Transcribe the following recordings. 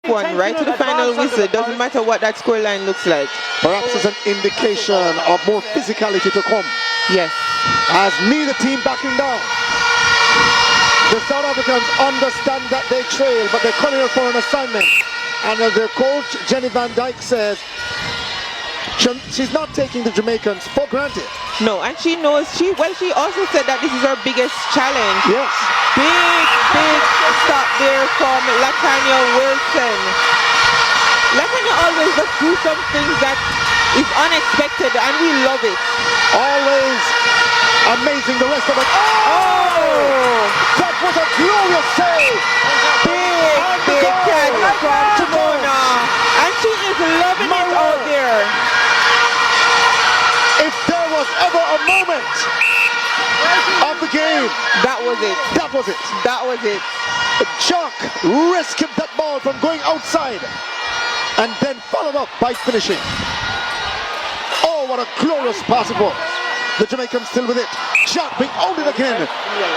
one, right to the final whistle. It doesn't matter what that scoreline looks like. Perhaps it's an indication of more physicality to come. Yes. As neither team backing down. The South Africans understand that they trail, but they're calling her for an assignment. And as their coach, Jenny Van Dyke, says, she's not taking the Jamaicans for granted. No, and she knows, she also said that this is her biggest challenge. Yes. Big stop there from Latanya Wilson. Latanya always does do some things that is unexpected, and we love it. Always amazing, the rest of it. Oh! That was a glorious save! Big catch from Timona. And she is loving it out there. If there was ever a moment of the game, that was it. That was it. That was it. Jock rescued that ball from going outside and then followed up by finishing. Oh, what a glorious pass it was. The Jamaicans still with it. Jock being outed again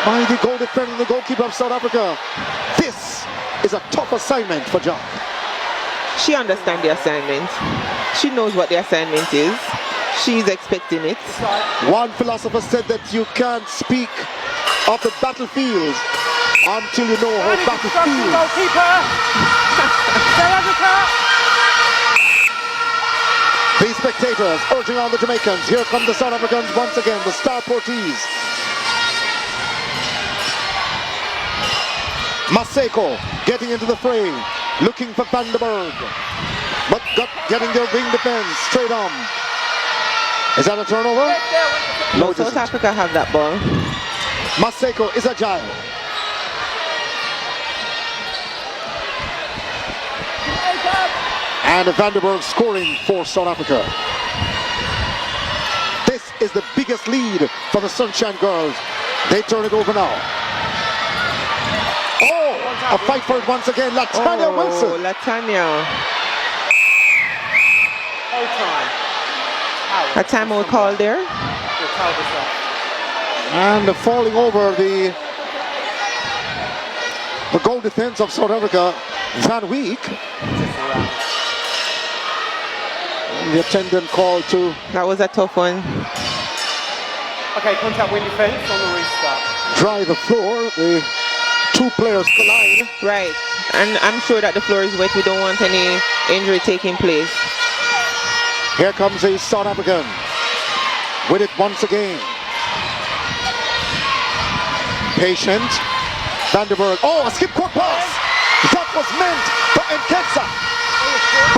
by the goal defender, the goalkeeper of South Africa. This is a tough assignment for Jock. She understands the assignment. She knows what the assignment is. She's expecting it. One philosopher said that you can't speak of the battlefield until you know how battle feels. The spectators urging on the Jamaicans. Here come the South Africans once again, the star Portuguese. Maseko getting into the fray, looking for Vandenberg, but getting their wing defense straight on. Is that a turnover? No, South Africa have that ball. Maseko is agile. And Vandenberg scoring for South Africa. This is the biggest lead for the Sunshine Girls. They turn it over now. Oh, a fight for it once again. Latanya Wilson. Latanya. A timeout call there. And falling over the goal defense of South Africa, Van Week. The attendant call to... That was a tough one. Okay, contact wing defense on the restart. Dry the floor. The two players collide. Right. And I'm sure that the floor is wet. We don't want any injury taking place. Here comes a South African with it once again. Patient. Vandenberg. Oh, a skip court pass. That was meant for Nkensa.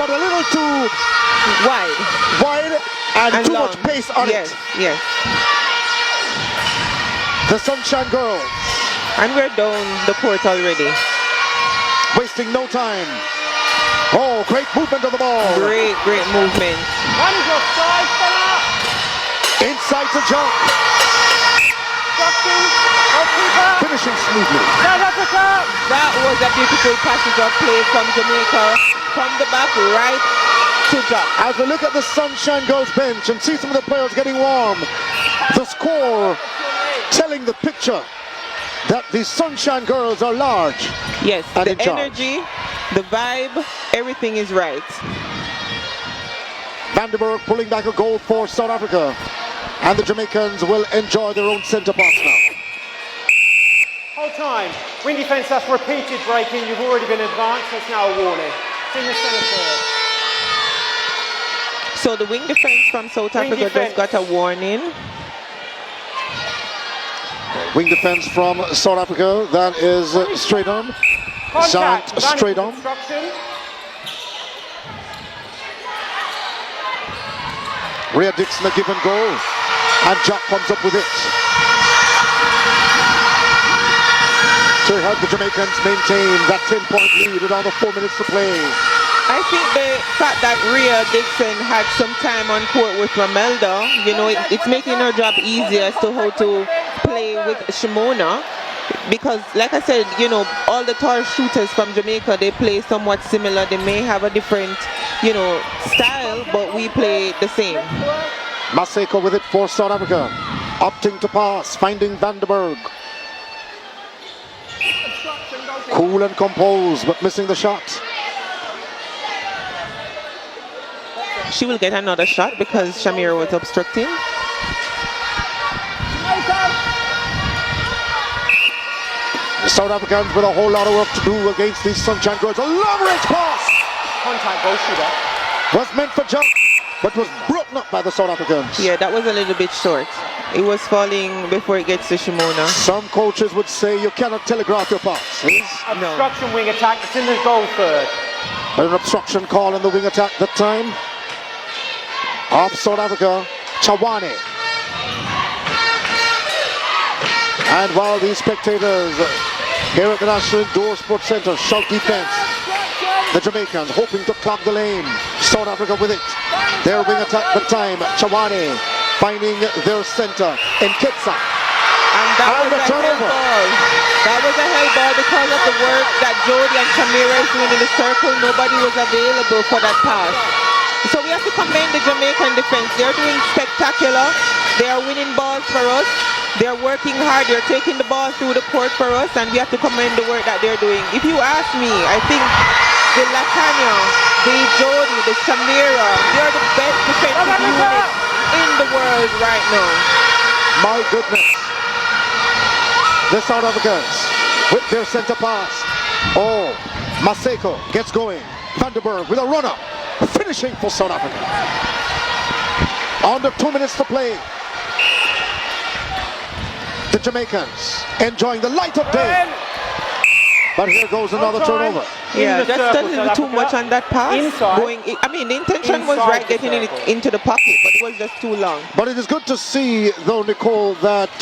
But a little too wide and too long. much pace on it. Yes. The Sunshine Girls. And we're down the court already. Wasting no time. Oh, great movement of the ball. Great movement. That is your side, fella. Inside to Jock. Finishing smoothly. South Africa. That was a beautiful passage of play from Jamaica. From the back right to Jock. As we look at the Sunshine Girls bench and see some of the players getting warm, the score telling the picture that the Sunshine Girls are large. Yes, and the energy, the vibe, everything is right. Vandenberg pulling back a goal for South Africa. And the Jamaicans will enjoy their own centre pass now. Hold time. Wing defence, that's repeated breaking. You've already been advanced. That's now a warning. It's in the centre third. So the wing defence from South Africa just got a warning. Wing defense from South Africa, that is straight on. Shot straight on. Rhea Dixon a give and go. And Jock comes up with it. To help the Jamaicans maintain that 10-point lead with under 4 minutes to play. I think the fact that Rhea Dixon had some time on court with Ramelda, you know, it's making her job easier as to how to play with Shimona. Because, like I said, you know, all the tall shooters from Jamaica, they play somewhat similar. They may have a different, you know, style, but we play the same. Maseko with it for South Africa. Opting to pass, finding Vandenberg. Cool and composed, but missing the shot. She will get another shot because Shamira was obstructing. The South Africans with a whole lot of work to do against these Sunshine Girls. A long range pass Contact goal shooter. was meant for jump, but was broken up by the South Africans. Yeah, that was a little bit short. It was falling before it gets to Shimona. Some coaches would say you cannot telegraph your passes. Obstruction wing attack. It's in the goal third. An obstruction call in the wing attack that time. Of South Africa, Chawane. And while these spectators here at the National Indoor Sports Centre shout defense, the Jamaicans hoping to clog the lane. South Africa with it. Their wing attack that time, Chawane finding their centre in Kitsa. And that was a hell ball. That was a hell ball because of the work that Jody and Shamira is doing in the circle. Nobody was available for that pass. So we have to commend the Jamaican defense. They're doing spectacular. They are winning balls for us. They're working hard. They're taking the ball through the court for us, and we have to commend the work that they're doing. If you ask me, I think the Latanya, the Jody, the Shamira, they're the best defensive unit in the world right now. My goodness. The South Africans with their center pass. Oh, Maseko gets going. Vandenberg with a runner. Finishing for South Africa. Under 2 minutes to play. The Jamaicans enjoying the light of day. But here goes another turnover. Yeah, that's a little too much on that pass. I mean, the intention was right, getting it into the pocket, but it was just too long. But it is good to see, though, Nicole, that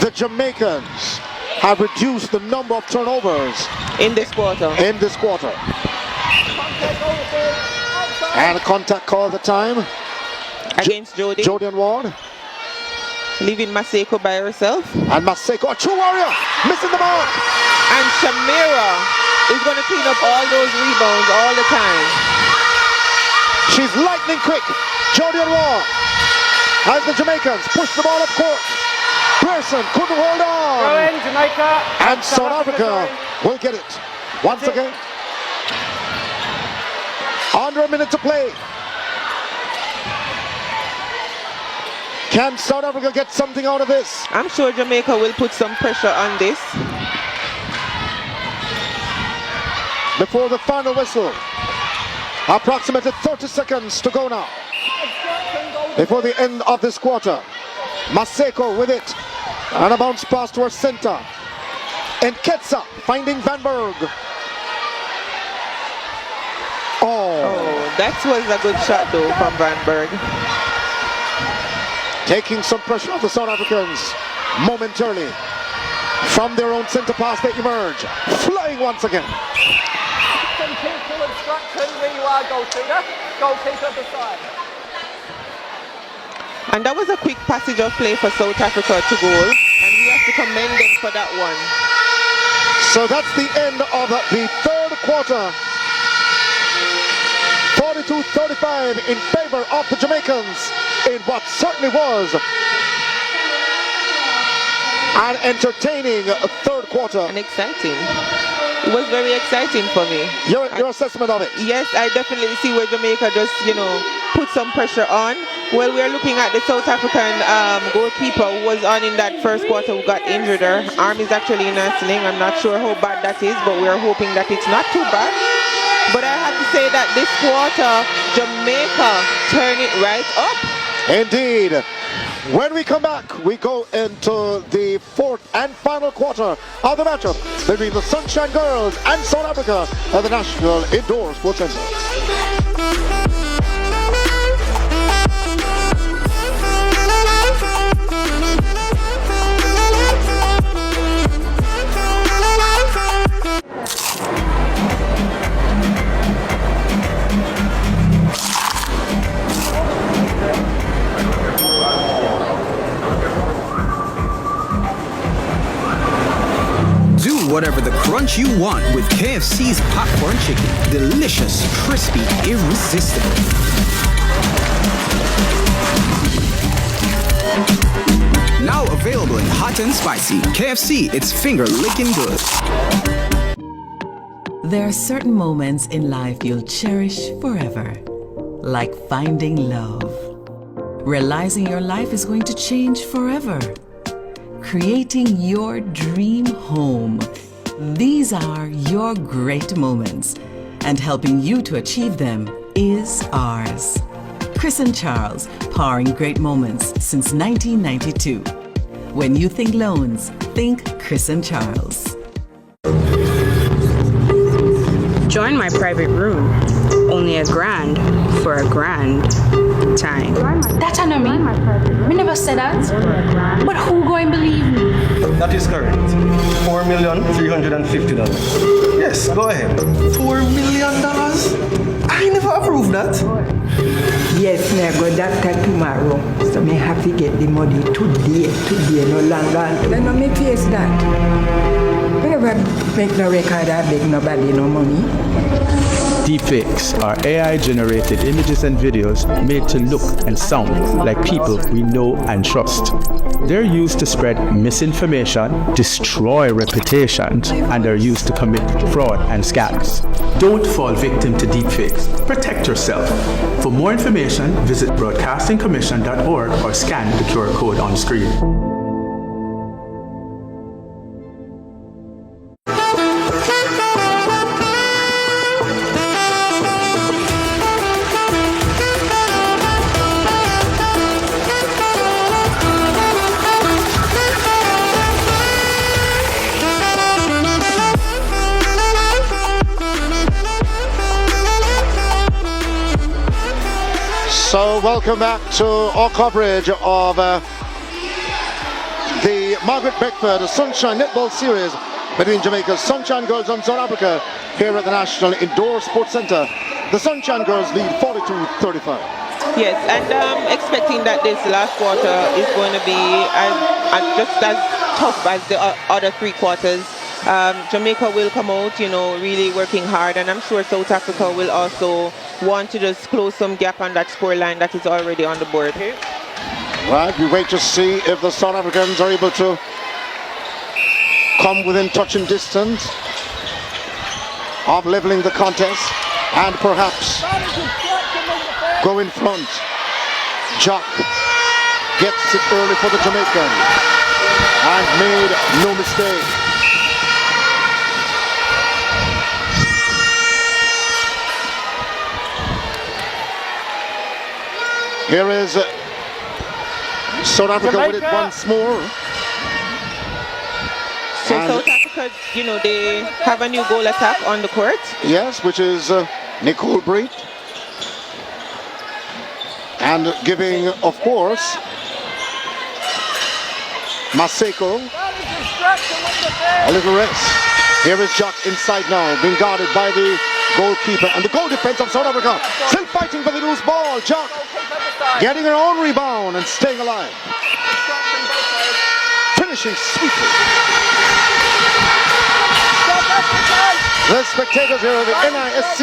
the Jamaicans have reduced the number of turnovers in this quarter. And a contact call at the time against Jody. Jody and Ward. Leaving Maseko by herself. And Maseko, a true warrior, missing the mark. And Shamira is going to clean up all those rebounds all the time. She's lightning quick. Jody and Ward. As the Jamaicans push the ball up court. Pearson couldn't hold on. Go in, Jamaica. And South Africa will get it. Once again. Under a minute to play. Can South Africa get something out of this? I'm sure Jamaica will put some pressure on this. Before the final whistle. Approximately 30 seconds to go now. Before the end of this quarter. Maseko with it. And a bounce pass to her center. And Ketsa finding Vandenberg. Oh, that was a good shot though from Vandenberg. Taking some pressure off the South Africans momentarily. From their own center pass they emerge. Flying once again. Full instruction where you are, goalkeeper. Goalkeeper beside. And that was a quick passage of play for South Africa to goal. And we have to commend them for that one. So that's the end of the third quarter. 42-35 in favor of the Jamaicans in what certainly was an entertaining third quarter. And exciting. It was very exciting for me. Your assessment of it? Yes, I definitely see where Jamaica just, put some pressure on. Well, we are looking at the South African goalkeeper who was on in that first quarter who got injured. Her arm is actually in a sling. I'm not sure how bad that is, but we are hoping that it's not too bad. But I have to say that this quarter, Jamaica turned it right up. Indeed. When we come back, we go into the fourth and final quarter of the matchup between the Sunshine Girls and South Africa at the National Indoor Sports Centre. Whatever the crunch you want with KFC's popcorn chicken. Delicious, crispy, irresistible. Now available in hot and spicy. KFC, it's finger licking good. There are certain moments in life you'll cherish forever, like finding love, realizing your life is going to change forever, creating your dream home. These are your great moments, and helping you to achieve them is ours. Chris and Charles, powering great moments since 1992. When you think loans, think Chris and Charles. Join my private room. Only $1,000 for a grand time. That I know me. Me never said that. But who go and believe me? That is correct. $4,350,000. Yes, go ahead. $4 million? I never approved that. Yes, me go doctor tomorrow. So me have to get the money today, no longer. Then no me face that. Me never make no record or beg nobody no money. Deepfakes are AI-generated images and videos made to look and sound like people we know and trust. They're used to spread misinformation, destroy reputations, and are used to commit fraud and scams. Don't fall victim to deepfakes. Protect yourself. For more information, visit broadcastingcommission.org or scan the QR code on screen. So welcome back to our coverage of the Margaret Beckford Sunshine Netball Series between Jamaica's Sunshine Girls and South Africa here at the National Indoor Sports Centre. The Sunshine Girls lead 42-35. Yes, and expecting that this last quarter is going to be just as tough as the other three quarters. Jamaica will come out, really working hard, and I'm sure South Africa will also want to just close some gap on that score line that is already on the board. Right, we wait to see if the South Africans are able to come within touching distance of leveling the contest and perhaps go in front. Jock gets it early for the Jamaican and made no mistake. Here is South Africa with it once more. So South Africa, they have a new goal attack on the court. Yes, which is Nicole Breed. And giving, of course, Maseko a little rest. Here is Jock inside now, being guarded by the goalkeeper. And the goal defense of South Africa still fighting for the loose ball. Jock getting her own rebound and staying alive. Finishing sweetly. The spectators here at the NISC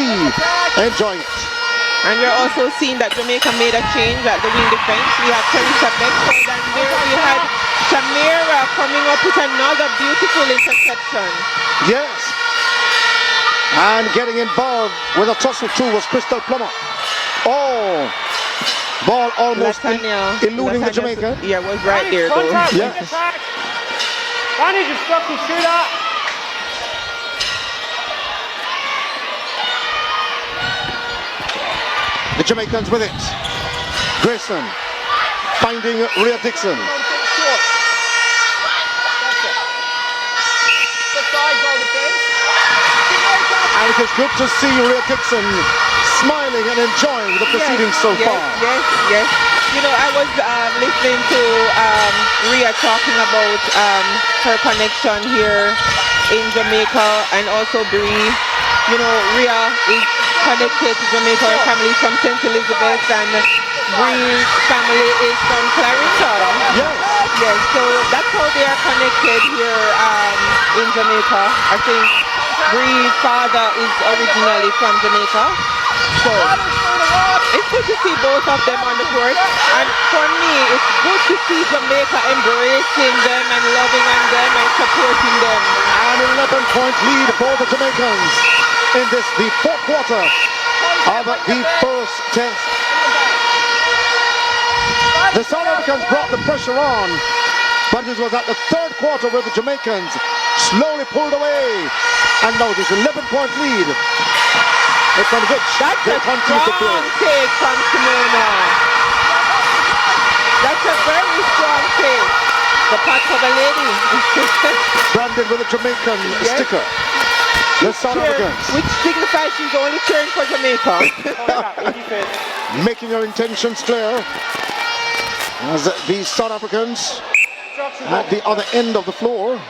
enjoying it. And we're also seeing that Jamaica made a change at the wing defense. We have Teresa Beckford, and there we had Shamira coming up with another beautiful interception. Yes. And getting involved with a tussle too was Crystal Plummer. Oh, ball almost eluding the Jamaican. Yeah, was right there though. Yes. Danny just struck his shooter. The Jamaicans with it. Grayson finding Rhea Dixon. And it is good to see Rhea Dixon smiling and enjoying the proceedings so far. Yes. I was listening to Rhea talking about her connection here in Jamaica, and also Bree. Rhea is connected to Jamaica. Her family is from St. Elizabeth, and Bree's family is from Clarendon. Yes, so that's how they are connected here in Jamaica. I think Bree's father is originally from Jamaica. So it's good to see both of them on the court. And for me, it's good to see Jamaica embracing them and loving on them and supporting them. An 11-point lead for the Jamaicans. in this, the fourth quarter of the first test. The South Africans brought the pressure on, but it was at the third quarter where the Jamaicans slowly pulled away, and now this 11-point lead. It's on which they continue to build. Take from Simona. That's a very strong take. The pot cover lady. Branded with a Jamaican sticker. The South Africans. Which signifies she's only cheering for Jamaica. Making her intentions clear. As the South Africans at the other end of the floor.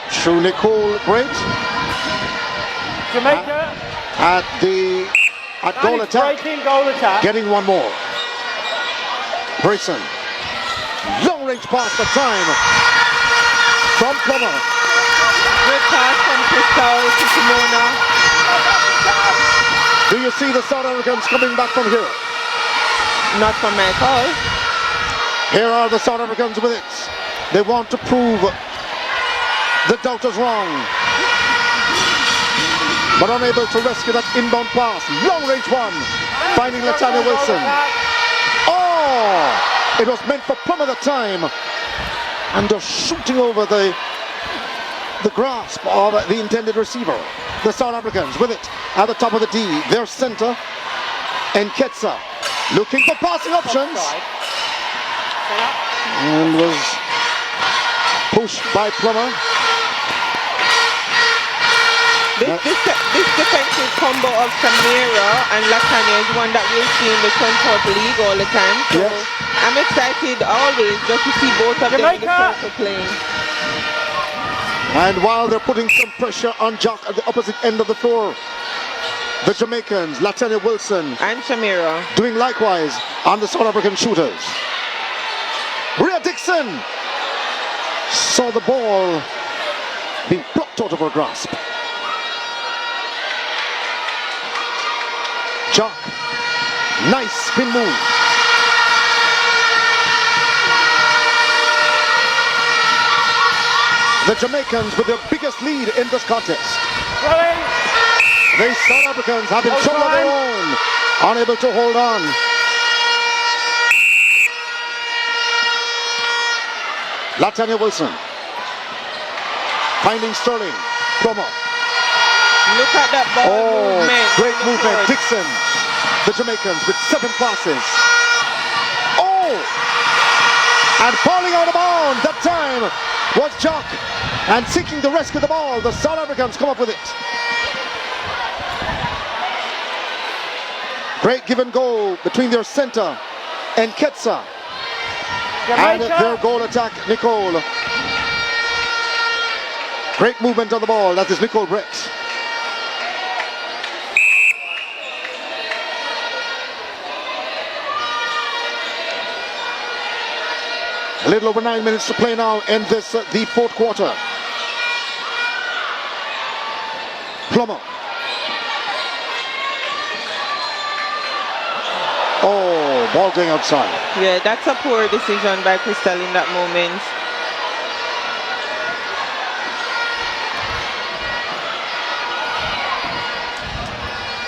Through Nicole Brett. Jamaica at goal attack. Goal attack. Getting one more. Brayson. Long range pass for time. From Plummer. Good pass from Crystal to Simona. Do you see the South Africans coming back from here? Not from my call. Here are the South Africans with it. They want to prove the doubters wrong. But unable to rescue that inbound pass. Long range one. Finding Latanya Wilson. Oh! It was meant for Plummer that time. And they're shooting over the grasp of the intended receiver. The South Africans with it at the top of the D. Their center. Nketsa looking for passing options. And was pushed by Plummer. This defensive combo of Samira and Latanya is one that we'll see in the front court league all the time. So yes. I'm excited always just to see both of them in the circle playing. And while they're putting some pressure on Jock at the opposite end of the floor, the Jamaicans, Latanya Wilson and Samira, doing likewise on the South African shooters. Rhea Dixon saw the ball being blocked out of her grasp. Jock, nice spin move. The Jamaicans with their biggest lead in this contest. The South Africans have been trouble of their own, unable to hold on. Latanya Wilson finding Sterling. Plummer. Look at that ball movement. Great movement. Dixon. The Jamaicans with 7 passes. Oh! And falling out of bounds that time was Jock. And seeking to rescue the ball, the South Africans come up with it. Great give and go between their center and Nketsa. And their goal attack, Nicole. Great movement on the ball. That is Nicole Brett. A little over 9 minutes to play now in this, the fourth quarter. Plummer. Oh, ball going outside. Yeah, that's a poor decision by Crystal in that moment.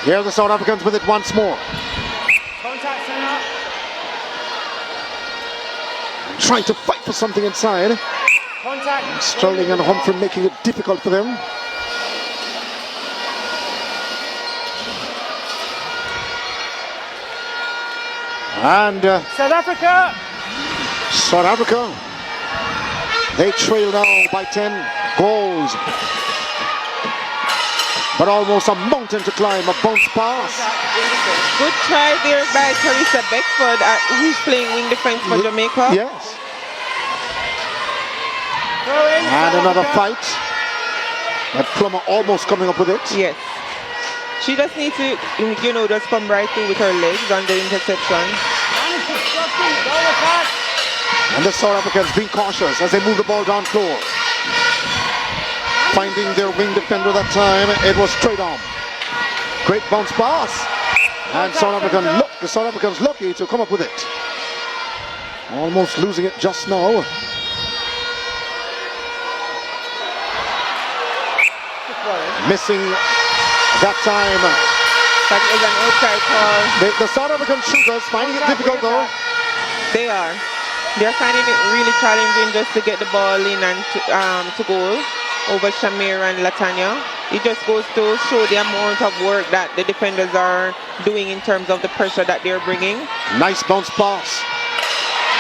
Here are the South Africans with it once more. Contact center. Trying to fight for something inside. Contact. Sterling and Humphrey making it difficult for them. And South Africa. South Africa. They trail now by 10 goals. But almost a mountain to climb, a bounce pass. Good try there by Teresa Beckford, who's playing wing defense for Jamaica. Yes. And another fight. But Plummer almost coming up with it. Yes. She just needs to, just come right through with her legs on the interception. And the South Africans being cautious as they move the ball down floor. Finding their wing defender that time, it was straight on. Great bounce pass. And the South Africans lucky to come up with it. Almost losing it just now. Missing that time. That is an outside call. The South African shooters finding it difficult though. They are. They're finding it really challenging just to get the ball in and to goal over Shamir and Latanya. It just goes to show the amount of work that the defenders are doing in terms of the pressure that they're bringing. Nice bounce pass.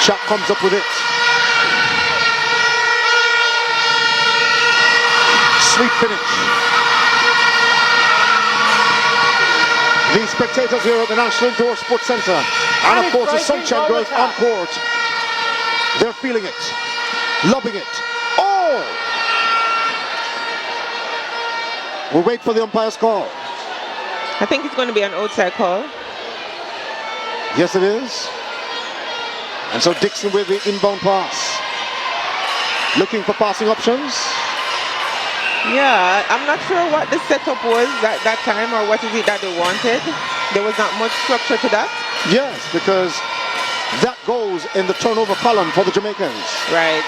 Chuck comes up with it. Sweet finish. The spectators here at the National Indoor Sports Centre, and of course the Sunshine Girls on court. They're feeling it, loving it. Oh! We'll wait for the umpire's call. I think it's going to be an outside call. Yes, it is. And so Dixon with the inbound pass. Looking for passing options. Yeah, I'm not sure what the setup was at that time or what is it that they wanted. There was not much structure to that. Yes, because that goes in the turnover column for the Jamaicans. Right.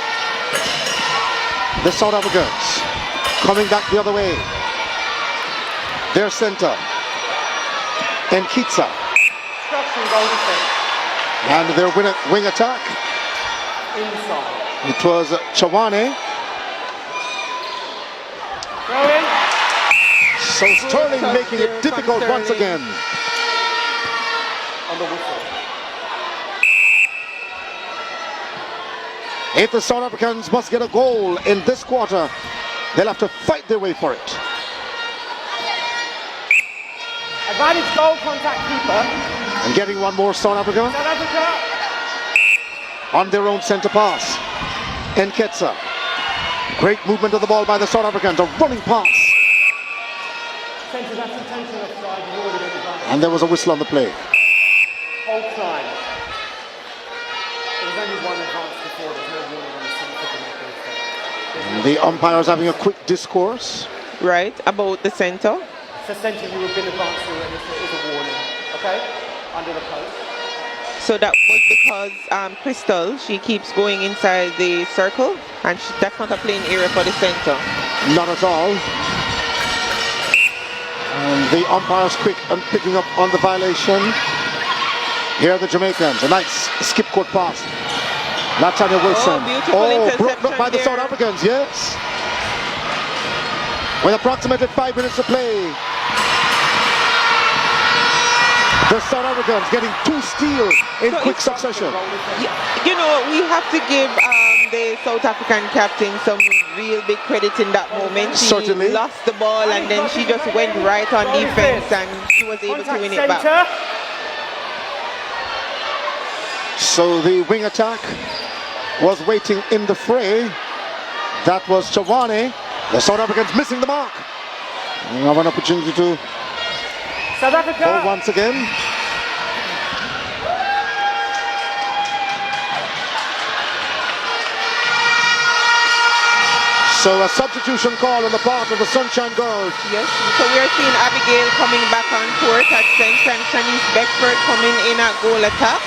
The South Africans coming back the other way. Their center, Nkitsa. And their wing attack. Inside. It was Chawane. So Sterling making it difficult once again. On the whistle. If the South Africans must get a goal in this quarter, they'll have to fight their way for it. Advantage goal, contact keeper. And getting one more South Africa. South Africa. On their own centre pass. Nketsa. Great movement of the ball by the South Africans. A running pass. Centre, that's intentional offside. You've already been advanced. And there was a whistle on the play. Whole time. There was only one advance before. There's no warning on the centre. The umpire's having a quick discourse. Right, about the centre. So centre, you have been advanced already, so it is a warning. Okay? Under the post. So that was because Crystal, she keeps going inside the circle and that's not a playing area for the centre. Not at all. And the umpire's quick and picking up on the violation. Here are the Jamaicans. A nice skip court pass. Latanya Wilson. Broken up by the South Africans, yes. With approximately 5 minutes to play. The South Africans getting 2 steals in quick succession. You know, we have to give the South African captain some real big credit in that moment. She Certainly lost the ball and then she just went right on defense and she was able to win it back. So the wing attack was waiting in the fray. That was Chawane. The South Africans missing the mark. We have an opportunity to South Africa once again. So a substitution call on the part of the Sunshine Girls. Yes, so we are seeing Abigail coming back on court at centre and Shanice Beckford coming in at goal attack.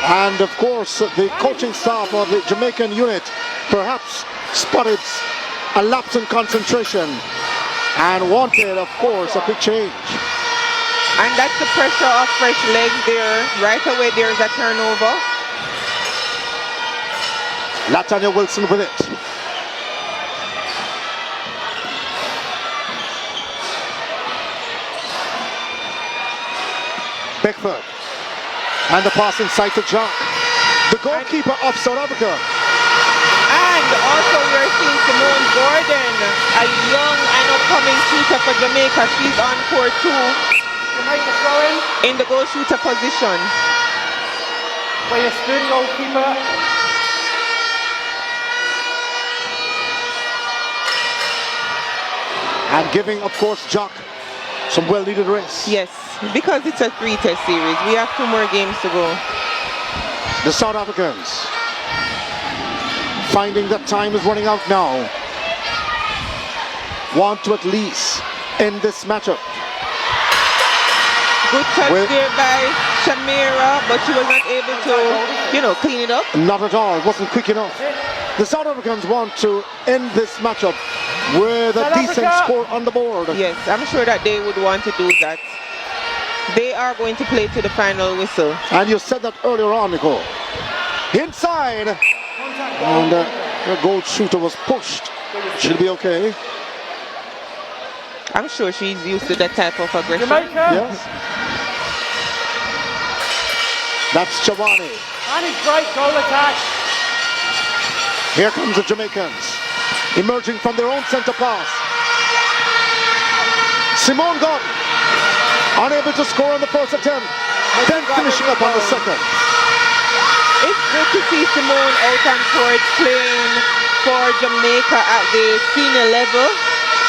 And of course, the coaching staff of the Jamaican unit perhaps spotted a lapse in concentration and wanted, of course, a quick change. And that's the pressure of fresh legs there. Right away, there's a turnover. Latanya Wilson with it. Beckford. And the pass inside to Jock, the goalkeeper of South Africa. And also we're seeing Simone Gordon, a young and upcoming shooter for Jamaica. She's on court too. Jamaica throwing. In the goal shooter position. Where you stood, goalkeeper. And giving, of course, Jock some well-needed rest. Yes, because it's a 3-test series. We have 2 more games to go. The South Africans finding that time is running out now. Want to at least end this matchup. Good touch there by Shamira, but she was not able to, clean it up. Not at all. It wasn't quick enough. The South Africans want to end this matchup with a South decent Africa. score on the board. Yes, I'm sure that they would want to do that. They are going to play to the final whistle. And you said that earlier on, Nicole. Inside. And the goal shooter was pushed. She'll be okay. I'm sure she's used to that type of aggression. Jamaica. Yes. That's Chawani. And his great goal attack. Here comes the Jamaicans. Emerging from their own centre pass. Simone Gordon. Unable to score on the first attempt. Then finishing up on the second. It's good to see Simone out on court playing for Jamaica at the senior level.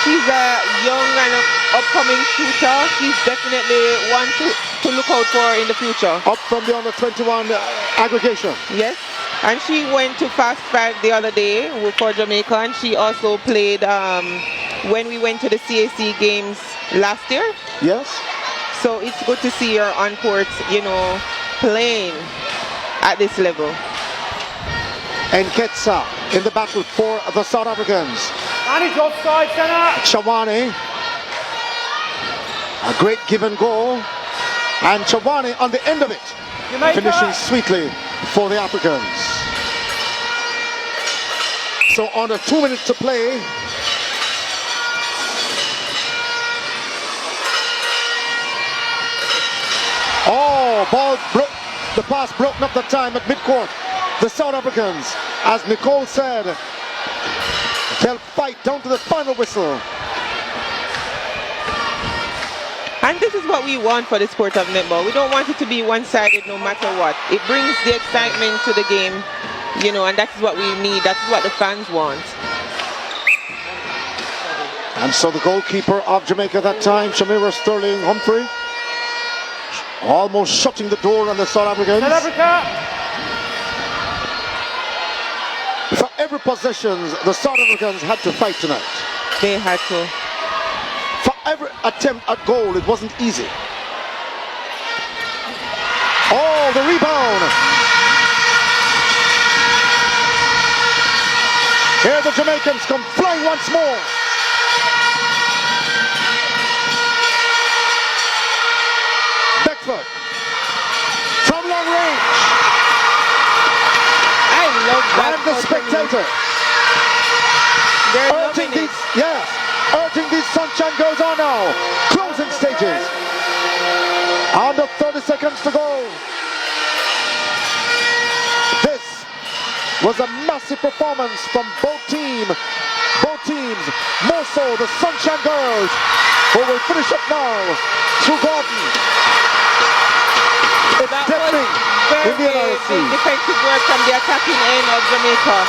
She's a young and upcoming shooter. She's definitely one to look out for in the future. Up from the under 21 aggregation. Yes, and she went to Fast 5 the other day for Jamaica, and she also played when we went to the CAC games last year. Yes. So it's good to see her on court, you know, playing at this level. And Ketsa in the battle for the South Africans. And he's offside, centre. Chawani. A great give and go. And Chawani on the end of it. Jamaica. Finishing sweetly for the Africans. So under 2 minutes to play. Oh, ball broke. The pass broken up the time at midcourt. The South Africans, as Nicole said, they'll fight down to the final whistle. And this is what we want for the sport of netball. We don't want it to be one-sided no matter what. It brings the excitement to the game, you know, and that's what we need. That's what the fans want. And so the goalkeeper of Jamaica that time, Shamira Sterling Humphrey, almost shutting the door on the South Africans. South Africa. For every possession, the South Africans had to fight tonight. They had to. For every attempt at goal, it wasn't easy. Oh, the rebound. Here the Jamaicans come flying once more. Beckford from long range. I love that. And the spectator. They're urging loving it. urging these Sunshine Girls on now. Closing stages. Under 30 seconds to go. This was a massive performance from both teams. More so the Sunshine Girls, who will finish up now through Gordon. It's That deafening was in the very NRC. defensive work from the attacking end of Jamaica.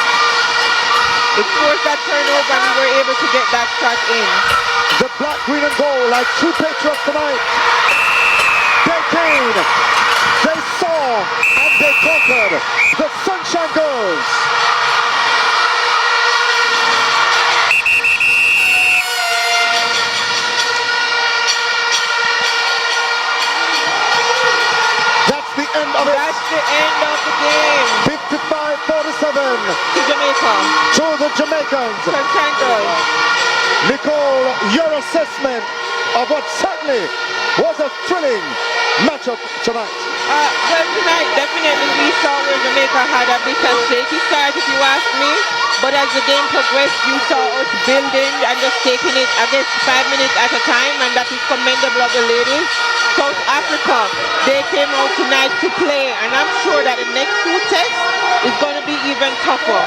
It forced that turnover and we were able to get that shot in. The black, green and gold, like true patriots tonight. They came, they saw, and they conquered. The Sunshine Girls. That's the end of it. That's the end of the game. 55-47 To Jamaica. to the Jamaicans. Sunshine Girls. Nicole, your assessment of what certainly was a thrilling matchup tonight. Well, tonight definitely we saw where Jamaica had a bit of shaky start, if you ask me. But as the game progressed, you saw us building and just taking it, I guess, 5 minutes at a time, and that is commendable of the ladies. South Africa, they came out tonight to play, and I'm sure that the next two tests is going to be even tougher.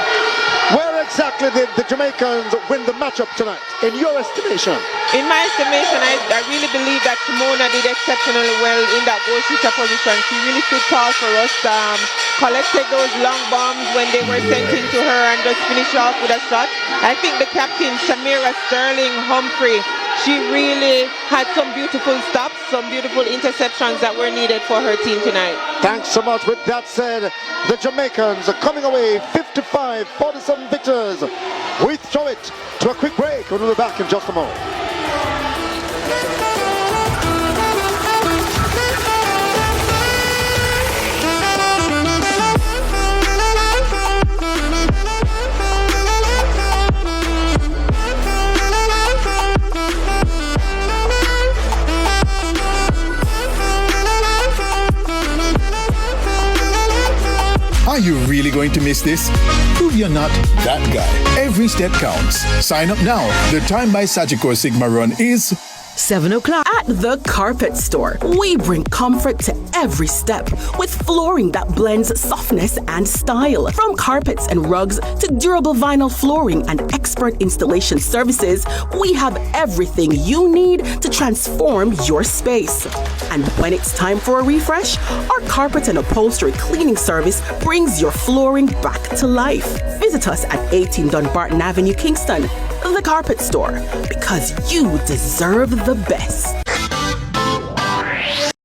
Where exactly did the Jamaicans win the matchup tonight, in your estimation? In my estimation, I really believe that Simona did exceptionally well in that goal shooter position. She really stood tall for us, collected those long bombs when they were sent into her and just finished off with a shot. I think the captain, Shamira Sterling Humphrey, she really had some beautiful stops, some beautiful interceptions that were needed for her team tonight. Thanks so much. With that said, the Jamaicans are coming away 55-47 victors. We throw it to a quick break and we'll be back in just a moment. going to miss this? Prove you're not that guy. Every step counts. Sign up now. The time by Sagicor Sigma run is 7 o'clock at the Carpet Store. We bring comfort to every step with flooring that blends softness and style. From carpets and rugs to durable vinyl flooring and expert installation services, we have everything you need to transform your space. And when it's time for a refresh, our carpet and upholstery cleaning service brings your flooring back to life. Visit us at 18 Dunbarton Avenue, Kingston. The Carpet Store, because you deserve the best.